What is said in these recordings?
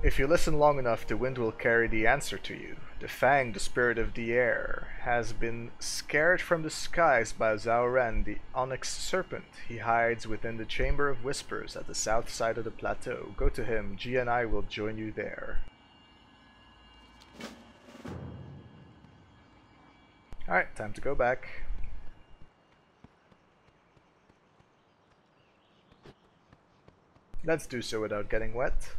If you listen long enough, the wind will carry the answer to you. The Fang, the spirit of the air, has been scared from the skies by Zauren, the onyx serpent. He hides within the Chamber of Whispers at the south side of the plateau. Go to him. G and I will join you there. Alright, time to go back. Let's do so without getting wet.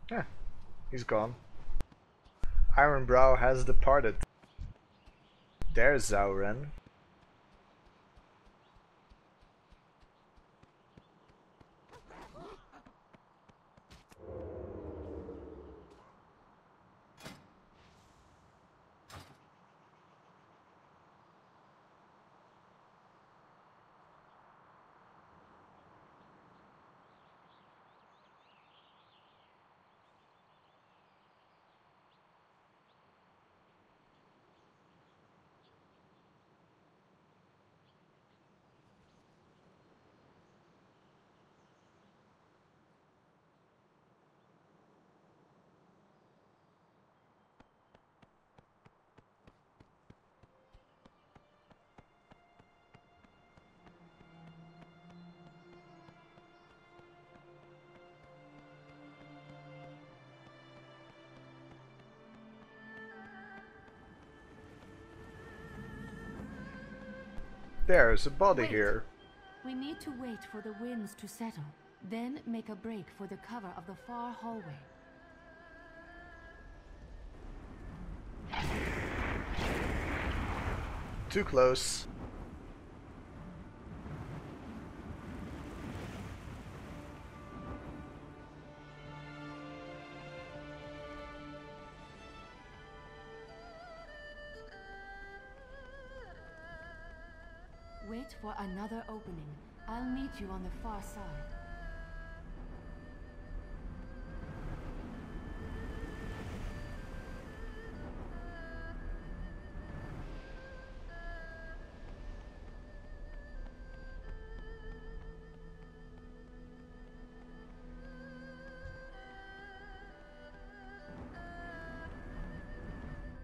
Yeah, he's gone. Ironbrow has departed. There's Zauren. There's a body here. We need to wait for the winds to settle, then make a break for the cover of the far hallway. Too close. Wait for another opening. I'll meet you on the far side.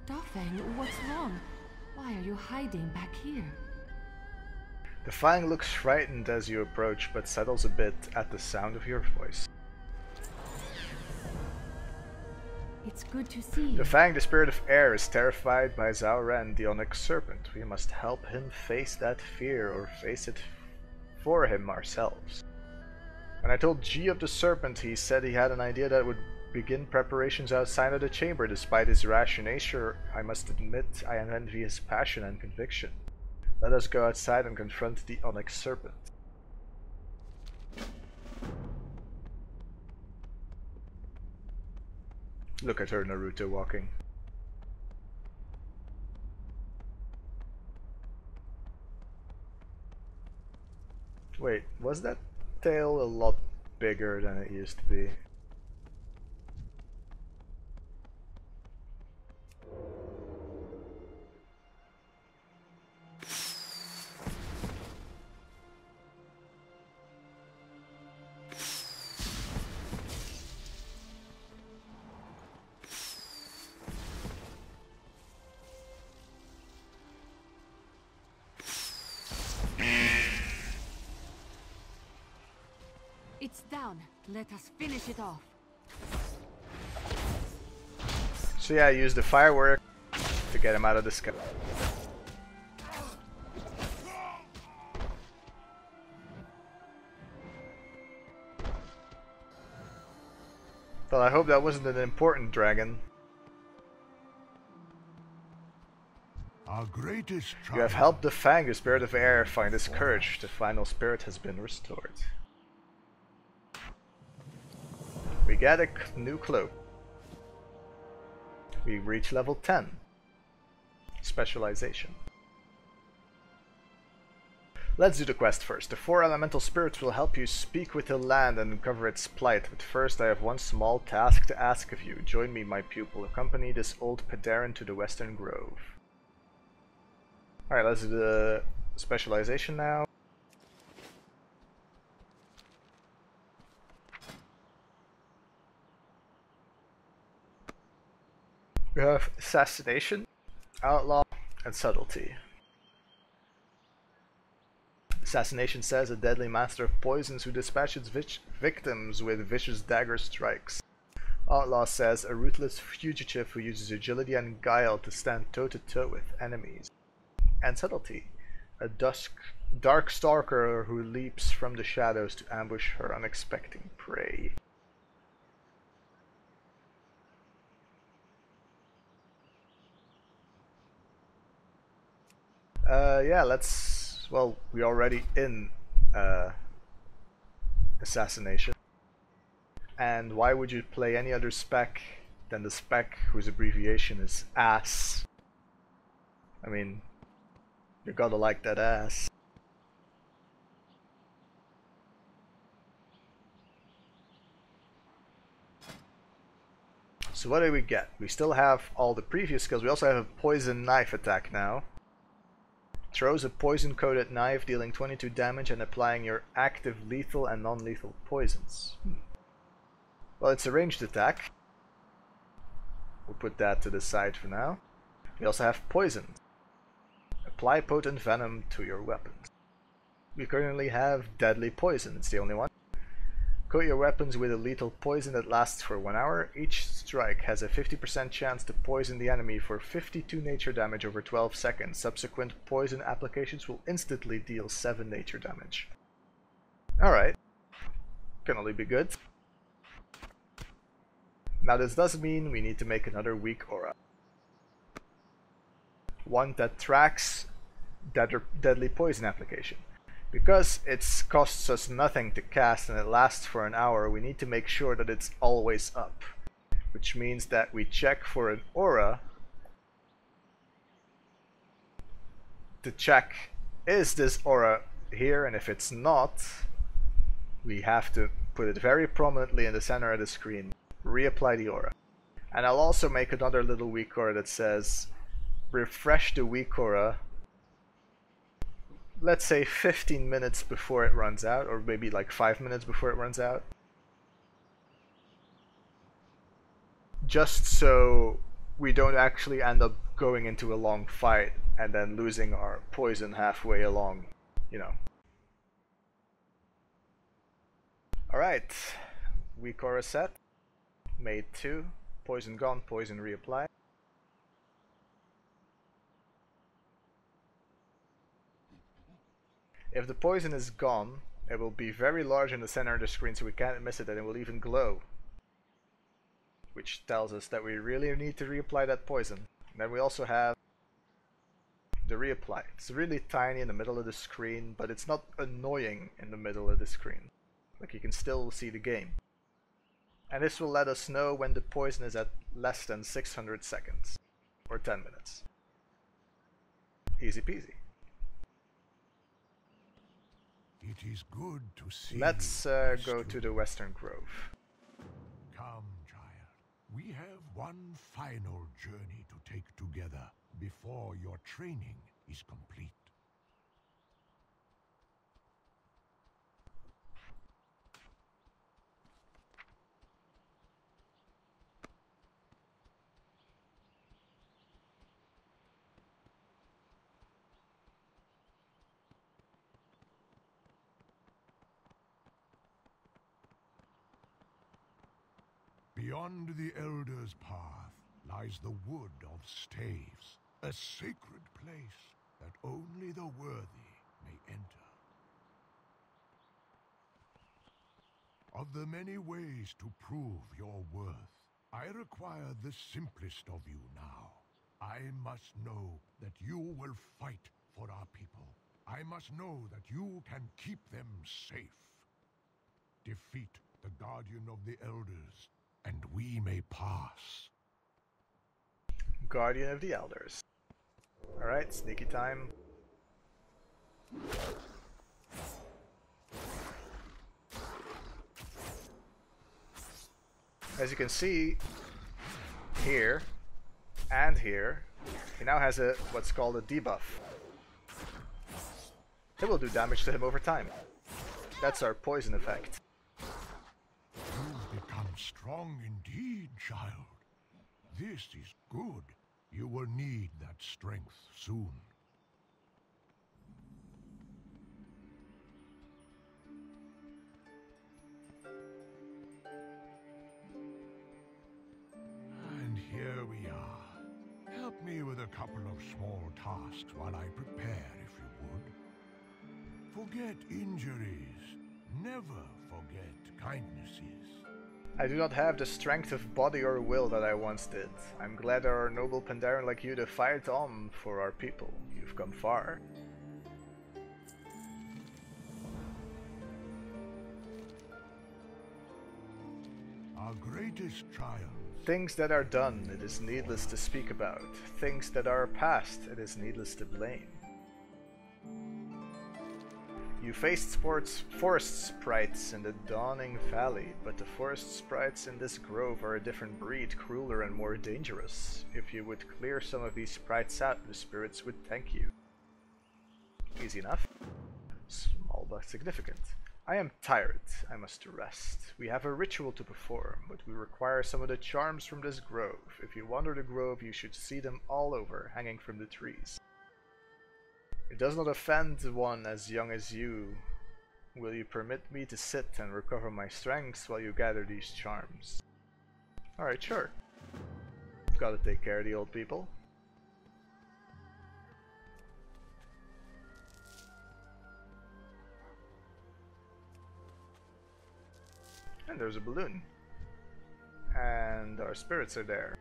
Dafeng, what's wrong? Why are you hiding back here? The Fang looks frightened as you approach, but settles a bit at the sound of your voice. It's good to see you. The Fang, the spirit of air, is terrified by Zauren, the onyx serpent. We must help him face that fear, or face it for him ourselves. When I told G of the serpent, he said he had an idea that would begin preparations outside of the chamber. Despite his rash nature, I must admit I envy his passion and conviction. Let us go outside and confront the onyx serpent. Look at her, Naruto, walking. Wait, was that tail a lot bigger than it used to be? It's down. Let us finish it off. So yeah, I used the firework to get him out of the sky. Well, I hope that wasn't an important dragon. Our greatest You have helped the Fang, the spirit of air, find his courage. The final spirit has been restored. We get a new cloak. We reach level 10. Specialization. Let's do the quest first. The 4 elemental spirits will help you speak with the land and uncover its plight, but first I have one small task to ask of you. Join me, my pupil. Accompany this old pedaran to the Western Grove. Alright, let's do the specialization now. We have assassination, outlaw, and subtlety. Assassination says a deadly master of poisons who dispatches victims with vicious dagger strikes. Outlaw says a ruthless fugitive who uses agility and guile to stand toe-to-toe with enemies. And subtlety, a dark stalker who leaps from the shadows to ambush her unexpected prey. Yeah, let's... Well, we're already in assassination. And why would you play any other spec than the spec whose abbreviation is ASS? I mean, you gotta like that ass. So what do we get? We still have all the previous skills. We also have a poison knife attack now. Throws a poison-coated knife, dealing 22 damage and applying your active lethal and non-lethal poisons. Well, it's a ranged attack. We'll put that to the side for now. We also have poison. Apply potent venom to your weapons. We currently have deadly poison, it's the only one. Coat your weapons with a lethal poison that lasts for 1 hour. Each strike has a 50% chance to poison the enemy for 52 nature damage over 12 seconds. Subsequent poison applications will instantly deal 7 nature damage. Alright. Can only be good. Now this does mean we need to make another weak aura. One that tracks deadly poison application. Because it costs us nothing to cast and it lasts for an hour, we need to make sure that it's always up. Which means that we check for an aura to check, is this aura here? And if it's not, we have to put it very prominently in the center of the screen. Reapply the aura. And I'll also make another little weak aura that says refresh the weak aura, let's say 15 minutes before it runs out, or maybe like 5 minutes before it runs out. Just so we don't actually end up going into a long fight and then losing our poison halfway along, you know. Alright, weak aura set. Made 2. Poison gone, poison reapply. If the poison is gone, it will be very large in the center of the screen so we can't miss it, and it will even glow. Which tells us that we really need to reapply that poison. And then we also have the reapply. It's really tiny in the middle of the screen, but it's not annoying in the middle of the screen. Like, you can still see the game. And this will let us know when the poison is at less than 600 seconds. Or 10 minutes. Easy peasy. It is good to see. Let's go to the Western Grove. Come, child. We have one final journey to take together before your training is complete. Beyond the Elder's path lies the Wood of Staves, a sacred place that only the worthy may enter. Of the many ways to prove your worth, I require the simplest of you now. I must know that you will fight for our people. I must know that you can keep them safe. Defeat the Guardian of the Elders, and we may pass. Guardian of the Elders. Alright, sneaky time. As you can see here and here, he now has a what's called a debuff. It will do damage to him over time. That's our poison effect. You become strong indeed, child. This is good. You will need that strength soon. And here we are. Help me with a couple of small tasks while I prepare, if you would. Forget injuries. Never forget kindnesses. I do not have the strength of body or will that I once did. I'm glad there are noble Pandaren like you to fight on for our people. You've come far. Our greatest trials. Things that are done, it is needless to speak about. Things that are past, it is needless to blame. You faced forest sprites in the Dawning Valley, but the forest sprites in this grove are a different breed, crueler and more dangerous. If you would clear some of these sprites out, the spirits would thank you. Easy enough. Small but significant. I am tired. I must rest. We have a ritual to perform, but we require some of the charms from this grove. If you wander the grove, you should see them all over, hanging from the trees. It does not offend one as young as you. Will you permit me to sit and recover my strength while you gather these charms? Alright, sure. Gotta take care of the old people. And there's a balloon. And our spirits are there.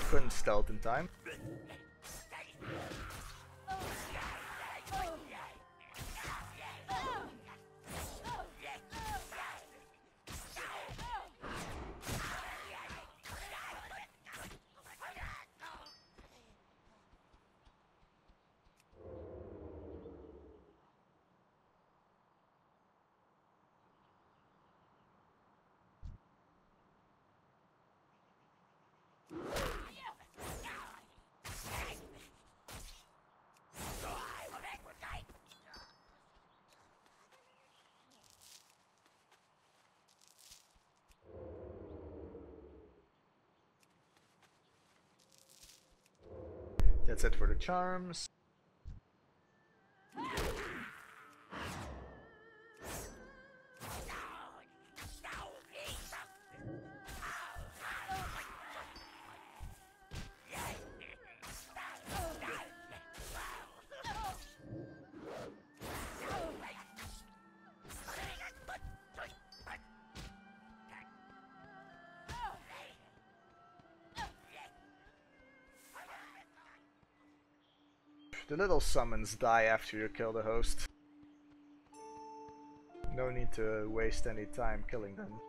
Couldn't stealth in time. That's it for the charms. The little summons die after you kill the host. No need to waste any time killing them.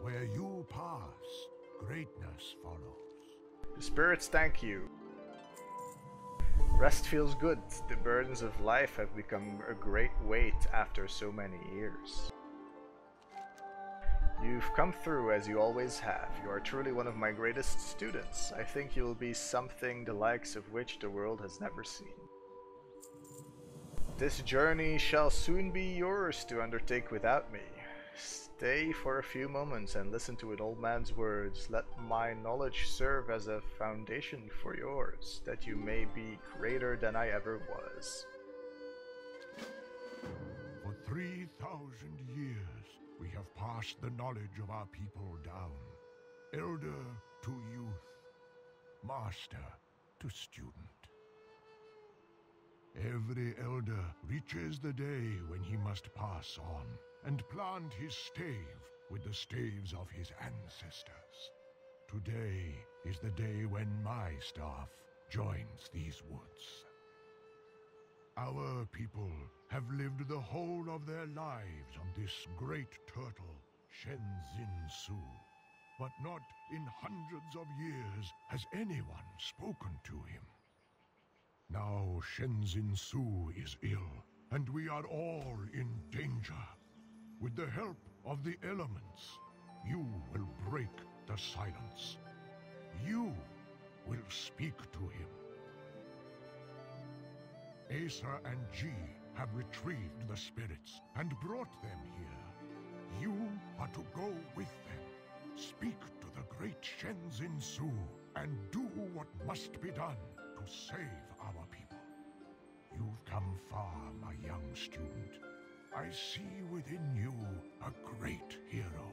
Where you pass, greatness follows. The spirits thank you. Rest feels good. The burdens of life have become a great weight after so many years. You've come through as you always have. You are truly one of my greatest students. I think you will be something the likes of which the world has never seen. This journey shall soon be yours to undertake without me. Stay for a few moments and listen to an old man's words. Let my knowledge serve as a foundation for yours, that you may be greater than I ever was. For 3,000 years, we have passed the knowledge of our people down. Elder to youth, master to student. Every elder reaches the day when he must pass on and plant his stave with the staves of his ancestors. Today is the day when my staff joins these woods. Our people have lived the whole of their lives on this great turtle, Shenzin Su. But not in hundreds of years has anyone spoken to him. Now Shenzin Su is ill, and we are all in danger. With the help of the elements, you will break the silence. You will speak to him. Asa and G have retrieved the spirits and brought them here. You are to go with them. Speak to the great Shenzin Su and do what must be done to save our people. You've come far, my young student. I see within you a great hero.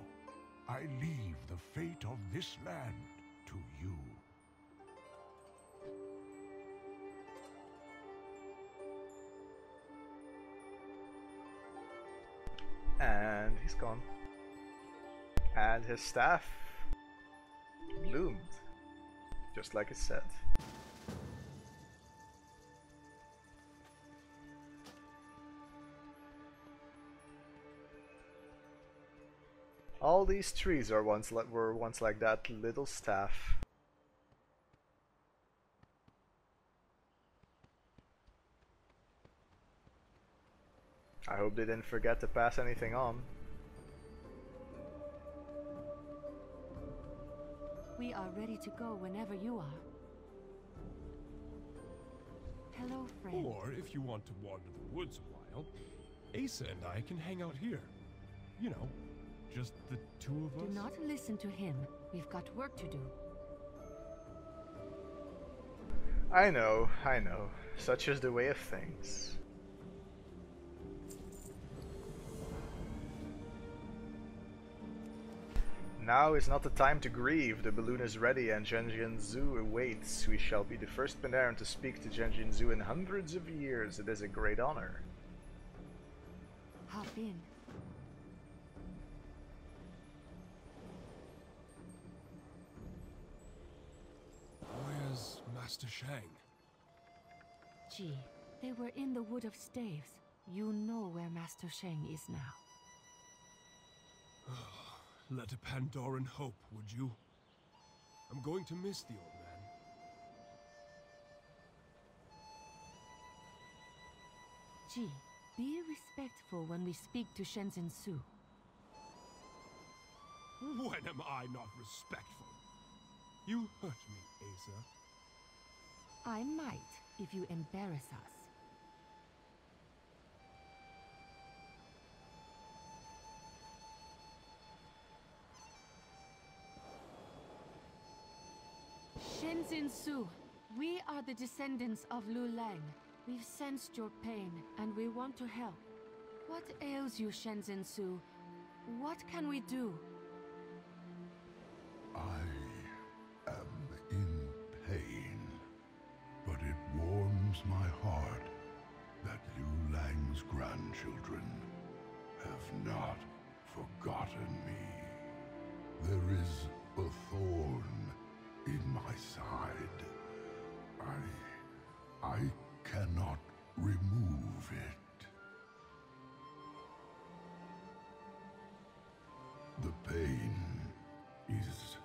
I leave the fate of this land to you. And he's gone. And his staff bloomed, just like it said. All these trees were once like that little staff. I hope they didn't forget to pass anything on. We are ready to go whenever you are. Hello, friend. Or if you want to wander the woods a while, Asa and I can hang out here. You know, just the two of us. Do not listen to him. We've got work to do. I know. Such is the way of things. Now is not the time to grieve. The balloon is ready and Zhenjin Zhu awaits. We shall be the first Panaran to speak to Zhenjin Zhu in hundreds of years. It is a great honor. Hop in. Where's Master Shang? Gee, they were in the Wood of Staves. You know where Master Shang is now. Let a Pandoran hope, would you? I'm going to miss the old man. Gee, be respectful when we speak to Shenzhen Su. When am I not respectful? You hurt me, Asa. I might, if you embarrass us. Shenzhen Su, we are the descendants of Lu Lang. We've sensed your pain, and we want to help. What ails you, Shenzhen Su? What can we do? I am in pain, but it warms my heart that Liu Lang's grandchildren have not forgotten me. There is a thorn in my side. I cannot remove it. The pain is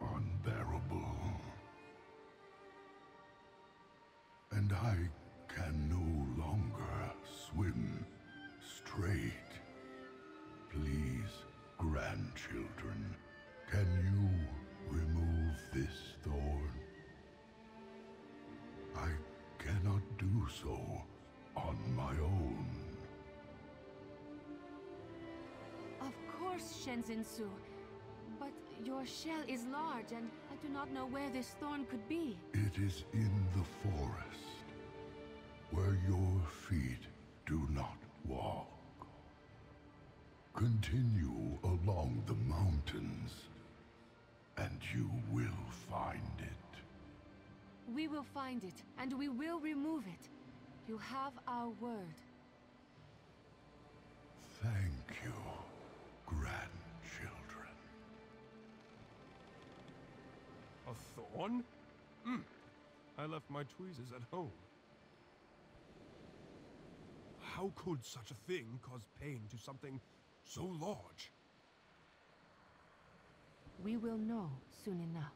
unbearable. And And I can no longer swim straight. Please, grandchildren, can you remove this thorn? I cannot do so on my own. Of course, Shenzhen-su. But your shell is large, and I do not know where this thorn could be. It is in the forest, where your feet do not walk. Continue along the mountains, and you will find it. We will find it, and we will remove it. You have our word. Thank you, grandchildren. A thorn? I left my tweezers at home. How could such a thing cause pain to something so large? We will know soon enough.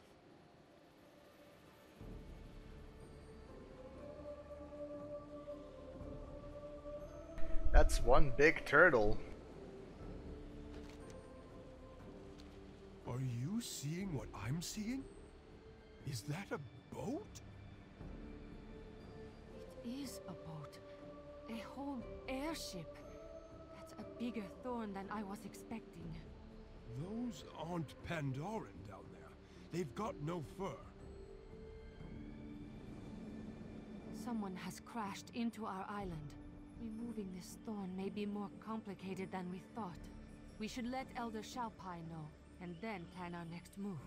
That's one big turtle. Are you seeing what I'm seeing? Is that a boat? It is a boat. A whole airship. That's a bigger thorn than I was expecting. Those aren't Pandaren down there. They've got no fur. Someone has crashed into our island. Removing this thorn may be more complicated than we thought. We should let Elder Xiaopai know, and then plan our next move.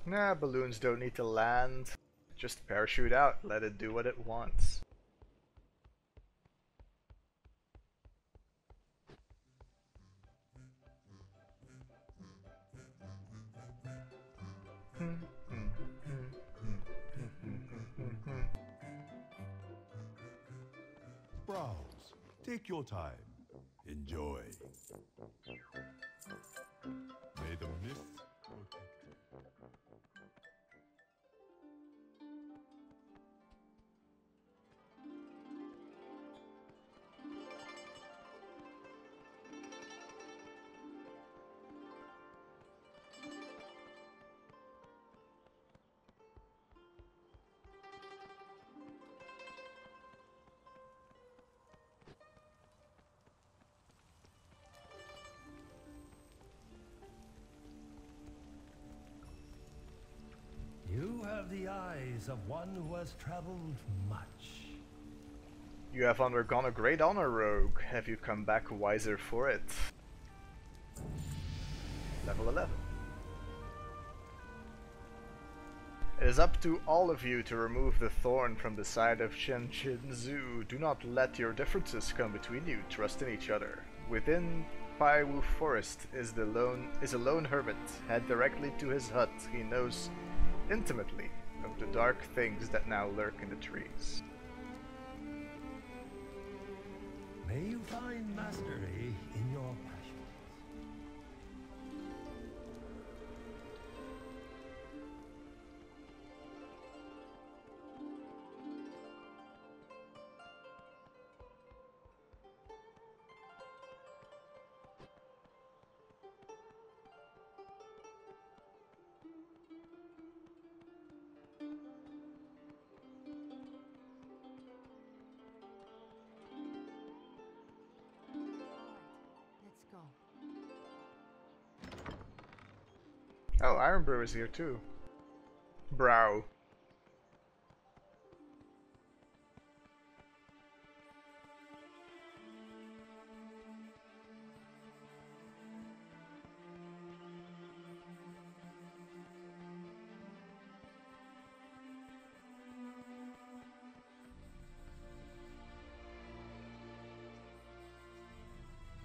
Nah, balloons don't need to land. Just parachute out, let it do what it wants. Browse. Take your time. Enjoy. May the myth protect you. You have the eyes of one who has traveled much. You have undergone a great honor, Rogue. Have you come back wiser for it? Level 11. It is up to all of you to remove the thorn from the side of Shenzhen-zu. Do not let your differences come between you. Trust in each other. Within Paiwu Forest is a lone hermit. Head directly to his hut. He knows intimately of the dark things that now lurk in the trees. May you find mastery in your passions. Let's go. Oh, Iron Brew is here too. Brow.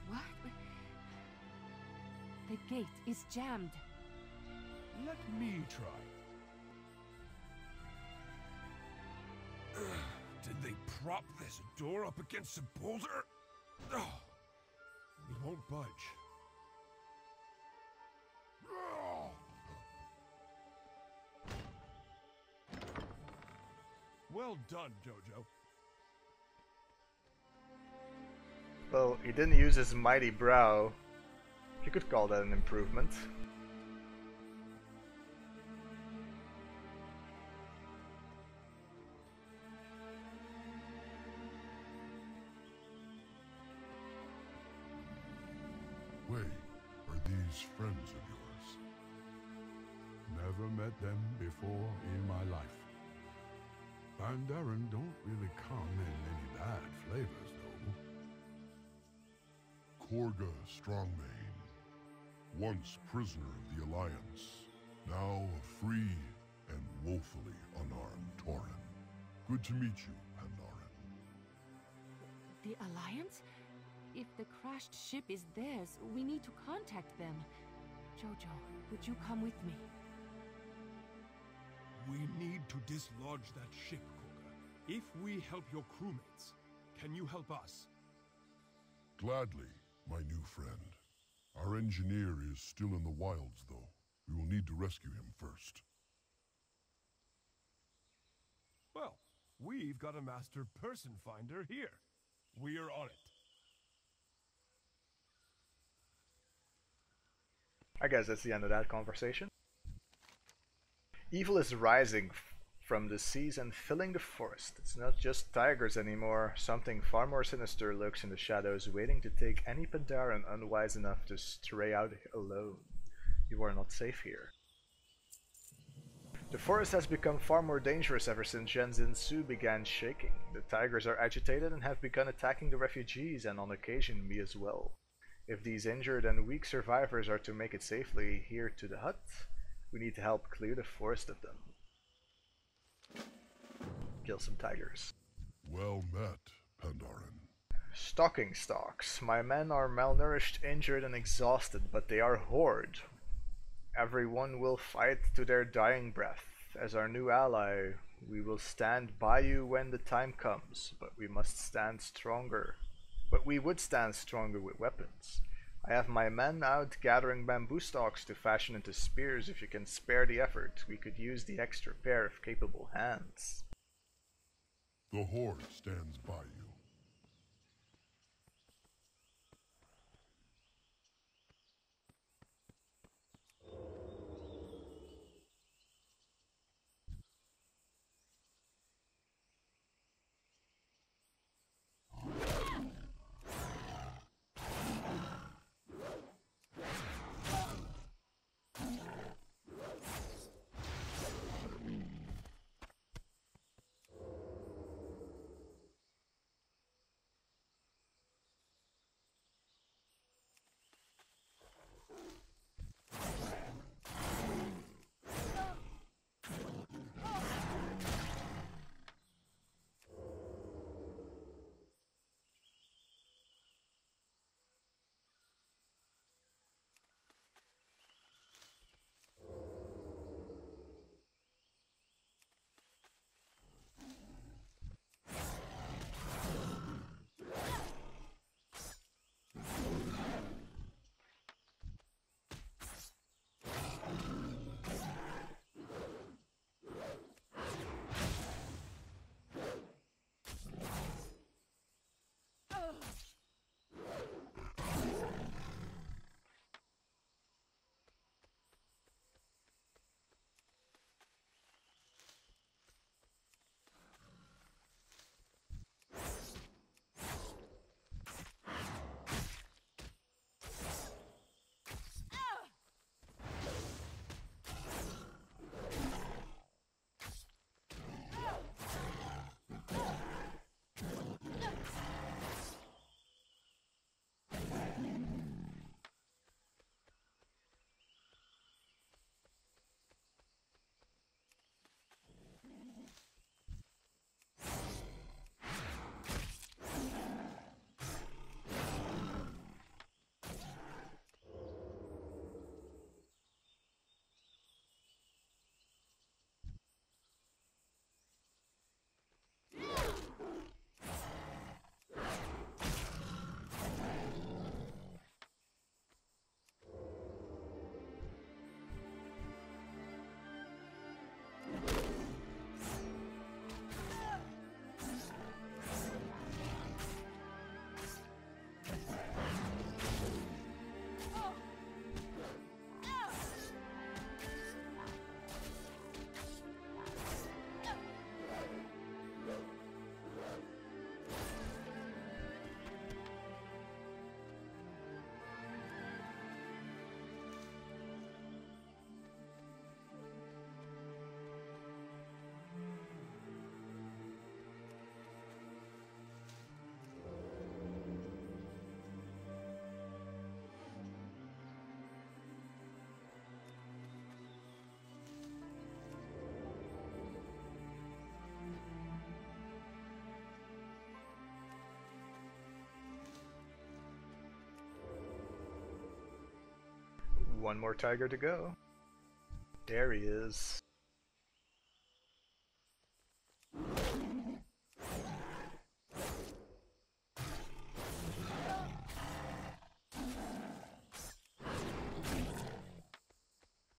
What? The gate is jammed. Let me try. Did they prop this door up against a boulder? Oh, budge. Well done, Jojo. Well, he didn't use his mighty brow. You could call that an improvement. Wei, are these friends of yours? Never met them before in my life. Pandaren don't really come in any bad flavors, though. Korga Strongmane, once prisoner of the Alliance, now a free and woefully unarmed Tauren. Good to meet you, Pandaren. The Alliance? If the crashed ship is theirs, we need to contact them. Jojo, would you come with me? We need to dislodge that ship, Korga. If we help your crewmates, can you help us? Gladly, my new friend. Our engineer is still in the wilds, though. We will need to rescue him first. Well, we've got a master person finder here. We're on it. I guess that's the end of that conversation. Evil is rising from the seas and filling the forest. It's not just tigers anymore. Something far more sinister lurks in the shadows, waiting to take any Pandaren unwise enough to stray out alone. You are not safe here. The forest has become far more dangerous ever since Shenzhen Su began shaking. The tigers are agitated and have begun attacking the refugees, and on occasion me as well. If these injured and weak survivors are to make it safely here to the hut, we need to help clear the forest of them. Kill some tigers. Well met, Pandaren. Stalking stocks. My men are malnourished, injured, and exhausted, but they are horde. Everyone will fight to their dying breath. As our new ally, we will stand by you when the time comes, but we must stand stronger. But we would stand stronger with weapons. I have my men out gathering bamboo stalks to fashion into spears. If you can spare the effort, we could use the extra pair of capable hands. The Horde stands by you. one more tiger to go. There he is.